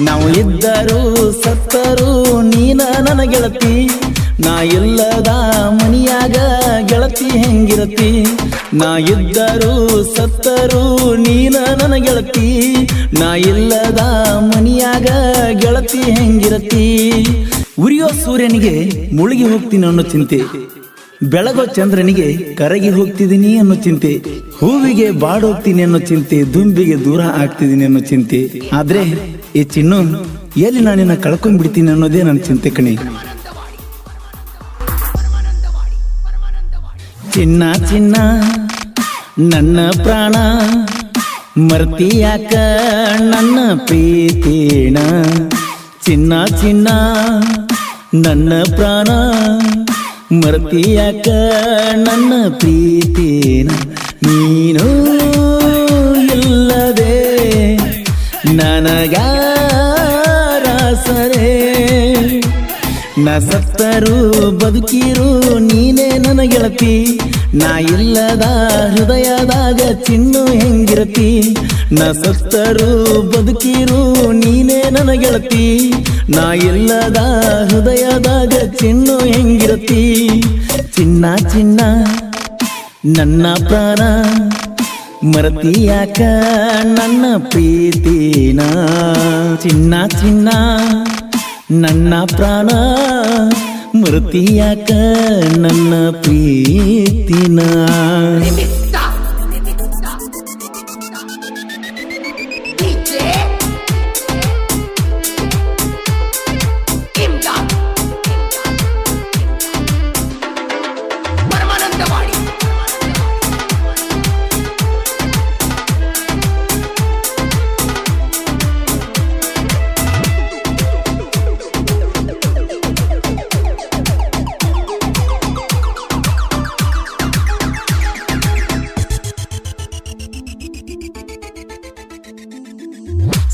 ನಾವು ಇದ್ದರು ಸತ್ತರು ನೀನ ನನ್ನ ಗೆಳತಿ, ನಾ ಇಲ್ಲದ ಮನಿಯಾಗ ಗೆಳತಿ ಹೆಂಗಿರತಿ. ನಾ ಇದ್ದರು ಸತ್ತರು ನೀನ ನನ್ನ ಗೆಳತಿ, ನಾ ಇಲ್ಲದ ಮನಿಯಾಗ ಗೆಳತಿ ಹೆಂಗಿರತಿ. ಉರಿಯೋ ಸೂರ್ಯನಿಗೆ ಮುಳುಗಿ ಹೋಗ್ತೀನಿ ಅನ್ನೋ ಚಿಂತೆ, ಬೆಳಗೋ ಚಂದ್ರನಿಗೆ ಕರಗಿ ಹೋಗ್ತಿದ್ದೀನಿ ಅನ್ನೋ ಚಿಂತೆ, ಹೂವಿಗೆ ಬಾಡೋಗ್ತೀನಿ ಅನ್ನೋ ಚಿಂತೆ, ದುಂಬಿಗೆ ದೂರ ಆಗ್ತಿದ್ದೀನಿ ಅನ್ನೋ ಚಿಂತೆ. ಆದ್ರೆ ಈ ಚಿನ್ನು ಎಲ್ಲಿ ನಾನಿನ್ನ ಕಳ್ಕೊಂಡ್ಬಿಡ್ತೀನಿ ಅನ್ನೋದೇ ನನ್ನ ಚಿಂತೆ ಕಣೆ. ಚಿನ್ನ ಚಿನ್ನ ನನ್ನ ಪ್ರಾಣ ಮರ್ತಿಯಾಕ ನನ್ನ ಪ್ರೀತಿನ. ಚಿನ್ನ ಚಿನ್ನ ನನ್ನ ಪ್ರಾಣ ಮರ್ತಿಯಾಕ ನನ್ನ ಪ್ರೀತಿನ. ನೀನು ಇಲ್ಲದೆ ನನಗಾರಾಸರೆ, ನಾ ಸತ್ತರು ಬದುಕಿರು ನೀನೇ ನನ್ನ ಗೆಳತಿ, ನಾ ಇಲ್ಲದ ಹೃದಯದಾಗ ಚಿನ್ನು ಹೆಂಗಿರತಿ. ನಾ ಸತ್ತರು ಬದುಕಿರು ನೀನೇ ನನ್ನ ಗೆಳತಿ, ನಾ ಇಲ್ಲದ ಹೃದಯದಾಗ ಚಿನ್ನು ಹೆಂಗಿರತಿ. ಚಿನ್ನ ಚಿನ್ನ ನನ್ನ ಪ್ರಾಣ ಮರತಿಯಾಕ ನನ್ನ ಪ್ರೀತಿನ. ಚಿನ್ನ ಚಿನ್ನ ನನ್ನ ಪ್ರಾಣ ಮೃತಿಯಾಕ ನನ್ನ ಪ್ರೀತಿನ.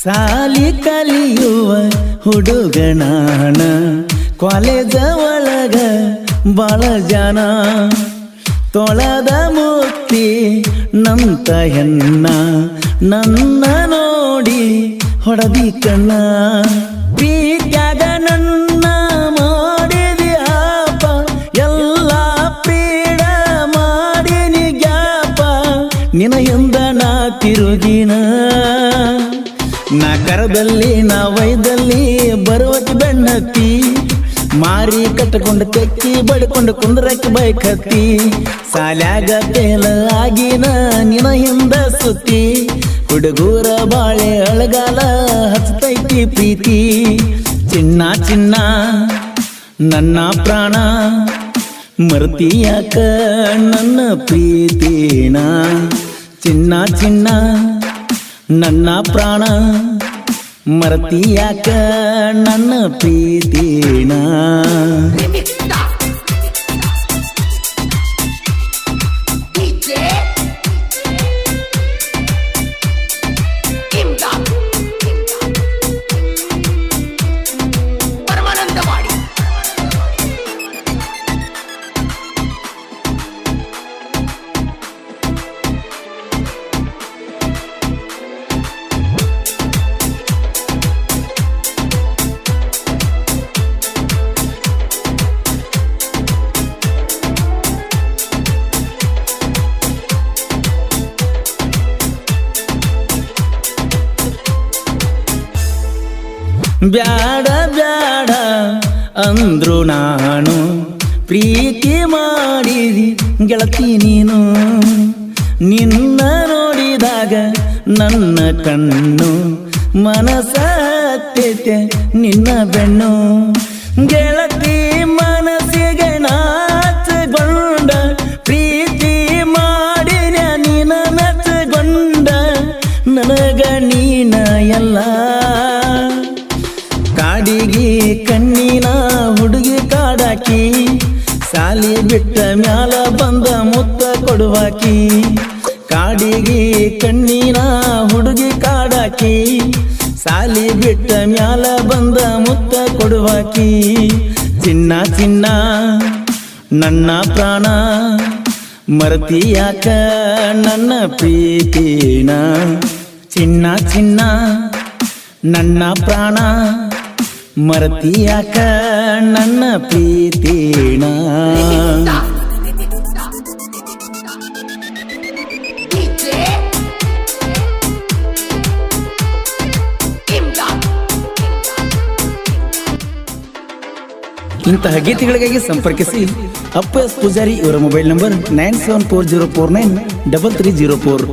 ಸಾಲಿ ಕಲಿಯುವ ಹುಡುಗನಾನ, ಕಾಲೇಜ ಒಳಗ ಬಾಳ ಜನ, ತೊಳೆದ ಮುಕ್ತಿ ನಂತ ಹೆಣ್ಣ, ನನ್ನ ನೋಡಿ ಹೊಡದಿ ಕಣ್ಣ. ಪ್ರೀತ್ಯಾಗ ನನ್ನ ಮಾಡಿದಿ ಆಪ, ಎಲ್ಲ ಪೀಡ ಮಾಡಿನಿ ಗ್ಯಾಪ, ನಿನ ಎಂದ ನಾ ತಿರುಗಿನ. ನಾ ಕರದಲ್ಲಿ ನಾ ವೈದಲ್ಲಿ ಬರುವಕ್ಕೆ ಬೆಣ್ಣತ್ತಿ, ಮಾರಿ ಕಟ್ಟಕೊಂಡು ತೆಕ್ಕಿ ಬಡ್ಕೊಂಡು ಕುಂದ್ರಕ್ಕೆ ಬೈಕತ್ತಿ. ಸಾಲ್ಯಾಗ ತೇಲ ಆಗಿನ ನಿನ ಹಿಂದ ಸುತ್ತಿ, ಹುಡುಗೂರ ಬಾಳೆ ಅಳಗಾಲ ಹಚ್ಚತೈತಿ ಪ್ರೀತಿ. ಚಿನ್ನ ಚಿನ್ನ ನನ್ನ ಪ್ರಾಣ ಮರ್ತಿಯಾಕ ನನ್ನ ಪ್ರೀತಿನ. ಚಿನ್ನ ಚಿನ್ನ ನನ್ನ ಪ್ರಾಣ ಮರ್ತಿಯಾಕ ನನ್ನ ಪ್ರೀತಿನ. ಬ್ಯಾಡ ಬ್ಯಾಡ ಅಂದ್ರು ನಾನು, ಪ್ರೀತಿ ಮಾಡಿದಿ ಗೆಳತಿ ನೀನು. ನಿನ್ನ ನೋಡಿದಾಗ ನನ್ನ ಕಣ್ಣು ಮನಸ ಹತ್ತೈತೆ ನಿನ್ನ ಬೆನ್ನು. ಗೆಳತಿ ಮನಸ್ಸಿಗೆ ನಾಚಗೊಂಡ, ಪ್ರೀತಿ ಮಾಡಿನ ನೀನ ಮೆಚ್ಚಗೊಂಡ, ನನಗ ನೀನ ಎಲ್ಲ. ಕಾಡಿಗೆ ಕಣ್ಣಿನ ಹುಡುಗಿ ಕಾಡಾಕಿ, ಸಾಲಿ ಬಿಟ್ಟ ಮ್ಯಾಲ ಬಂದ ಮುತ್ತ ಕೊಡುವಾಕಿ. ಕಾಡಿಗೆ ಕಣ್ಣಿನ ಹುಡುಗಿ ಕಾಡಾಕಿ, ಸಾಲಿ ಬಿಟ್ಟ ಮ್ಯಾಲ ಬಂದ ಮುತ್ತ ಕೊಡುವಾಕಿ. ಚಿನ್ನ ಚಿನ್ನ ನನ್ನ ಪ್ರಾಣ ಮರ್ತಿಯಾಕ ನನ್ನ ಪ್ರೀತಿನ. ಚಿನ್ನ ಚಿನ್ನ ನನ್ನ ಪ್ರಾಣ ಮರತಿಯಾಕ ನನ್ನ ಪ್ರೀತಿನ ಇಂತಹ ಗೀತೆಗಳಿಗಾಗಿ ಸಂಪರ್ಕಿಸಿ ಅಪ್ಪ ಎಸ್ ಪೂಜಾರಿ ಇವರ ಮೊಬೈಲ್ ನಂಬರ್ 9740493304.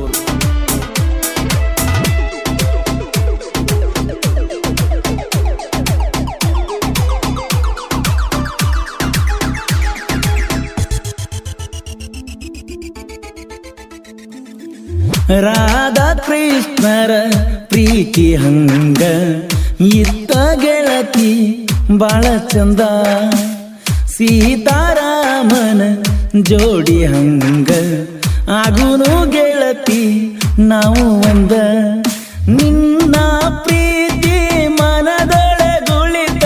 ರಾಧಾ ಕೃಷ್ಣರ ಪ್ರೀತಿ ಹಂಗ ಇತ್ತ ಗೆಳತಿ ಬಾಳ ಚಂದ, ಸೀತಾರಾಮನ ಜೋಡಿ ಹಂಗ ಆಗುನು ಗೆಳತಿ ನಾವು ಒಂದ. ನಿನ್ನ ಪ್ರೀತಿ ಮನದೊಳಗುಳಿತ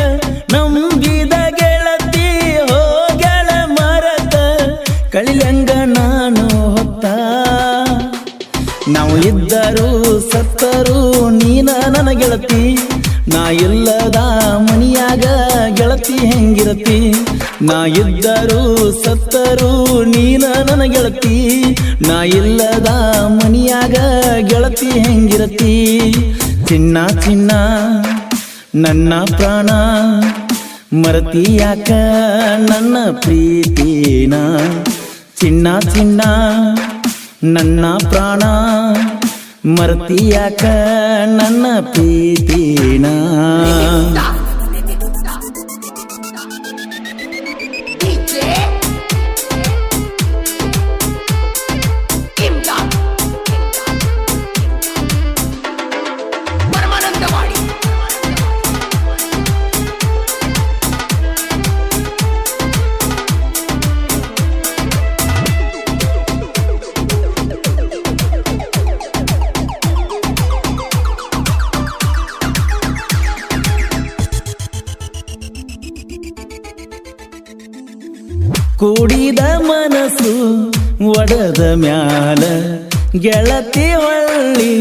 ನಂಬಿದ ಗೆಳತಿ ಹೋಗಳ ಮರತ ಕಳಿಯಂಗ ನಾನು ಹೊತ್ತ. ನಾವು ಇದ್ದರು ಸತ್ತರು ನೀನ ನನ್ನ ಗೆಳತಿ, ನಾ ಇಲ್ಲದ ಮನಿಯಾಗ ಗೆಳತಿ ಹೆಂಗಿರತಿ. ನಾ ಇದ್ದರು ಸತ್ತರು ನೀನ ನನ್ನ ಗೆಳತಿ, ನಾ ಇಲ್ಲದ ಮನಿಯಾಗ ಗೆಳತಿ ಹೆಂಗಿರತಿ. ಚಿನ್ನ ಚಿನ್ನ ನನ್ನ ಪ್ರಾಣ ಮರತಿಯಾಕ ನನ್ನ ಪ್ರೀತಿನ. ಚಿನ್ನ ಚಿನ್ನ ನನ್ನ ಪ್ರಾಣ ಮರತಿಯಾಕ ನನ್ನ ಪ್ರೀತಿನ. ಕೂಡಿದ ಮನಸ್ಸು ಒಡದ ಮ್ಯಾಲ ಗೆಳತಿ ಹೊಳ್ಳಿ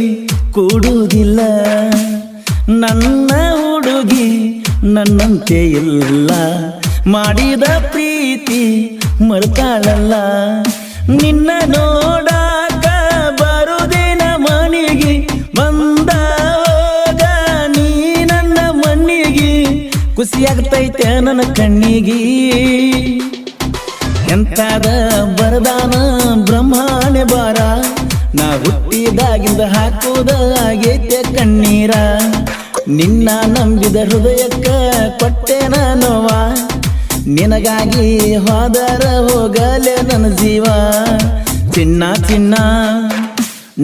ಕೂಡುವುದಿಲ್ಲ. ನನ್ನ ಹುಡುಗಿ ನನ್ನಂತೆ ಇಲ್ಲ, ಮಾಡಿದ ಪ್ರೀತಿ ಮರ್ತಾಳಲ್ಲ. ನಿನ್ನ ನೋಡಾಕ ಬರುದಿನ ಮನಿಗೆ ಬಂದ ಹೋಗ ನೀ ನನ್ನ ಮಣ್ಣಿಗೆ. ಖುಷಿಯಾಗ್ತೈತೆ ನನ್ನ ಕಣ್ಣಿಗೆ, ಎಂತಾದ ಬರದಾನ ಬ್ರಹ್ಮಾನೆ ಬಾರ. ನಾ ಹುಟ್ಟಿದಾಗಿಂದ ಹಾಕುವುದ ಆಗೈತೆ ಕಣ್ಣೀರ. ನಿನ್ನ ನಂಬಿದ ಹೃದಯಕ್ಕ ಕೊಟ್ಟೆನ ನೋವ, ನಿನಗಾಗಿ ಹೋದರ ಹೋಗಲೆ ನನ್ನ ಜೀವ. ಚಿನ್ನ ಚಿನ್ನ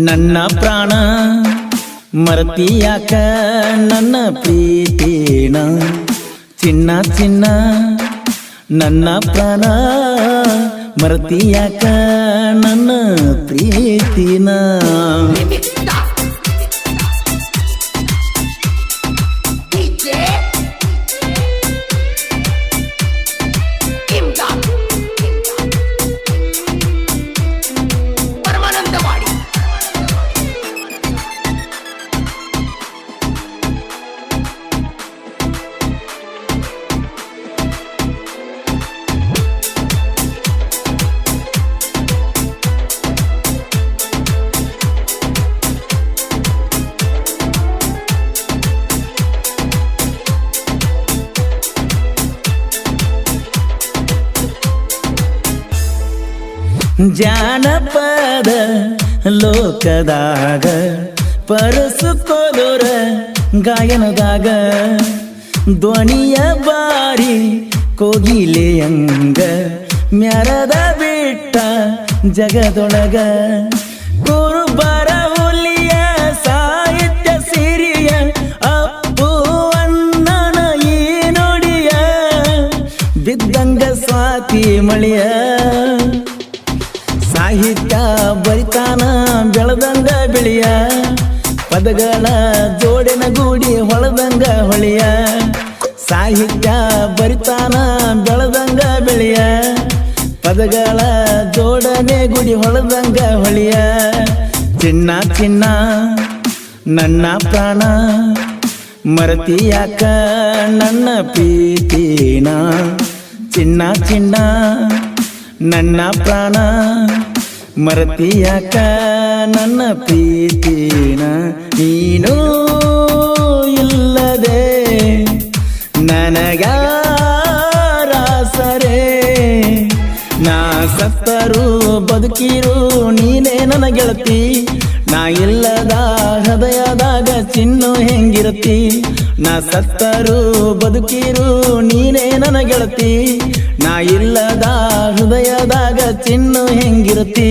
ನನ್ನ ಪ್ರಾಣ ಮರತಿಯಾಕ ನನ್ನ ಪ್ರೀತಿನ. ಚಿನ್ನ ಚಿನ್ನ ನನ್ನ ಪ್ರಾಣ ಮರತಿಯಾಕ ನನ್ನ ಪ್ರೀತಿನ. ಜಾನಪದ ಲೋಕದಾಗ ಪರಸುಕೋಲುರ ಗಾಯನದಾಗ ಧ್ವನಿಯ ಬಾರಿ ಕೋಗಿಲೆಯಂಗ ಮ್ಯಾರದ ಬಿಟ್ಟ ಜಗದೊಳಗ. ಕುರುಬರ ಹುಲಿಯ ಸಾಹಿತ್ಯ ಸಿರಿಯ ಅಪ್ಪು ಅನ್ನನ ಈ ನುಡಿಯ ಬಿದ್ದಂಗ ಸ್ವಾತಿ ಮಳೆಯ. ಸಾಹಿತ್ಯ ಬರಿತಾನ ಬೆಳೆದಂಗ ಬೆಳೆಯ, ಪದಗಳ ಜೋಡಿನ ಗೂಡಿ ಹೊಳದಂಗ ಹೊಳೆಯ. ಸಾಹಿತ್ಯ ಬರಿತಾನ ಬೆಳೆದಂಗ ಬೆಳೆಯ, ಪದಗಳ ಜೋಡನೆ ಗುಡಿ ಹೊಳದಂಗ ಹೊಳೆಯ. ಚಿನ್ನ ಚಿನ್ನ ನನ್ನ ಪ್ರಾಣ ಮರತಿಯಾಕ ನನ್ನ ಪ್ರೀತಿನ ಚಿನ್ನ ಚಿನ್ನ ನನ್ನ ಪ್ರಾಣ ಮರತಿಯಾಕ ನನ್ನ ಪ್ರೀತಿನ ನೀನು ಇಲ್ಲದೆ ನನಗಾರಾಸರೆ ನಾ ಸತ್ತರು ಬದುಕಿರು ನೀನೇ ನನ್ನ ಗೆಳತಿ ನಾ ಇಲ್ಲದ ಹೃದಯದಾಗ ಚಿನ್ನು ಹೆಂಗಿರತಿ ನಾ ಸತ್ತರು ಬದುಕಿರು ನೀನೇ ನನ್ನ ಗೆಳತಿ ನಾ ಇಲ್ಲದ ಹೃದಯದಾಗ ಚಿನ್ನು ಹೆಂಗಿರತಿ